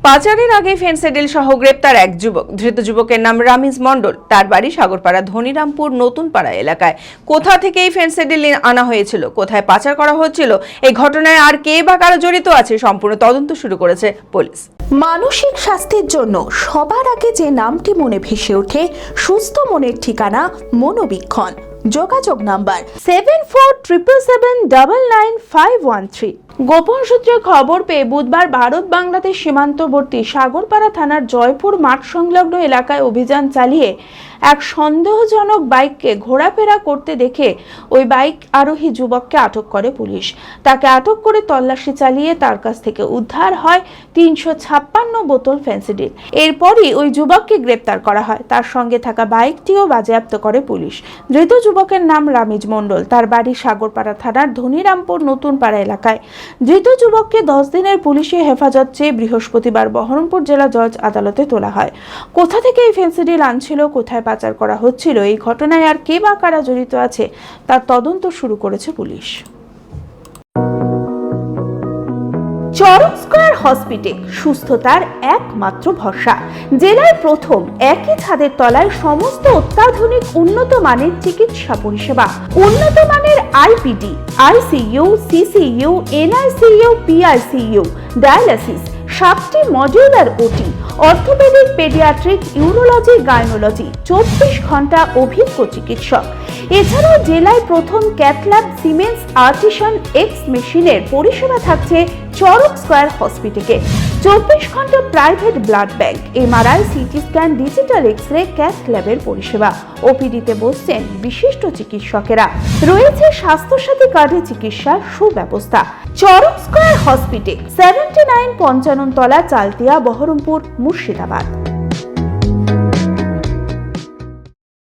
পাচারের আগে ফেন্সিডিল সহ গ্রেপ্তার এক যুবক। ধৃত যুবকের নাম রামিজ মণ্ডল। তার বাড়ি সাগরপাড়া ধনিরামপুর নতুন পাড়া এলাকায়। কোথা থেকে এই ফেন্সিডিল আনা হয়েছিল, কোথায় পাচার করা হচ্ছিল, এই ঘটনায় আর কে বা কারা জড়িত আছে, সম্পূর্ণ তদন্ত শুরু করেছে পুলিশ। মানসিক স্বাস্থ্যের জন্য সবার আগে যে নামটি মনে ভেসে ওঠে, সুস্থ মনের ঠিকানা মনোবীক্ষণ। যোগাযোগ নাম্বার 7477799513। গোপন সূত্রে খবর পেয়ে বুধবার ভারত বাংলাদেশ সীমান্তবর্তী সাগরপাড়া থানার জয়পুর মাঠ সংলগ্ন এলাকায় অভিযান চালিয়ে এক সন্দেহজনক বাইককে ঘোরাফেরা করতে দেখে ওই বাইক আরোহী যুবককে আটক করে পুলিশ। তাকে আটক করে তল্লাশি চালিয়ে তার কাছ থেকে উদ্ধার হয় 356 বোতল ফেন্সিডিল। এরপরই ওই যুবককে গ্রেপ্তার করা হয়। তার সঙ্গে থাকা বাইকটিও বাজেয়াপ্ত করে পুলিশ। ধৃত যুবকের নাম রামিজ মণ্ডল। তার বাড়ি সাগরপাড়া থানার ধনিরামপুর নতুন পাড়া এলাকায়। ধৃত যুবককে 10 দিনের পুলিশি হেফাজত চেয়ে বৃহস্পতিবার বহরমপুর জেলা জজ আদালতে তোলা হয়। কোথা থেকে এই ফেন্সিডিল আনছিল, কোথায় পাচার করা হচ্ছিল, এই ঘটনায় আর কে বা কারা জড়িত আছে তার তদন্ত শুরু করেছে পুলিশ। চরক স্কয়ার হসপিটাল সুস্থতার একমাত্র ভরসা। জেলায় প্রথম একই ছাদের তলায় সমস্ত অত্যাধুনিক উন্নত মানের চিকিৎসা পরিষেবা, উন্নত মানের IPD, ICU, CCU, NICU, PICU, dialysis, 7টি modular OT, orthopaedic, paediatric, urology, gynaecology, 24 ঘন্টা অভিজ্ঞ চিকিৎসক। এছাড়াও জেলায় প্রথম ক্যাথল্যাব সিমেন্স আর্টিসান এক্স মেশিনের পরিষেবা থাকছে চরক স্কয়ার হসপিটালে। 24 ঘন্টা private blood bank, MRI, CT scan, digital X ray, cath ল্যাবের পরিষেবা। ওপিডিতে বসছেন বিশিষ্ট চিকিৎসকেরা। রয়েছে স্বাস্থ্যসাথী কার্ডে চিকিৎসার সুব্যবস্থা। চরক স্কয়ার হসপিটাল, 79 পঞ্চানন তলা, চালতিয়া, বহরমপুর, মুর্শিদাবাদ।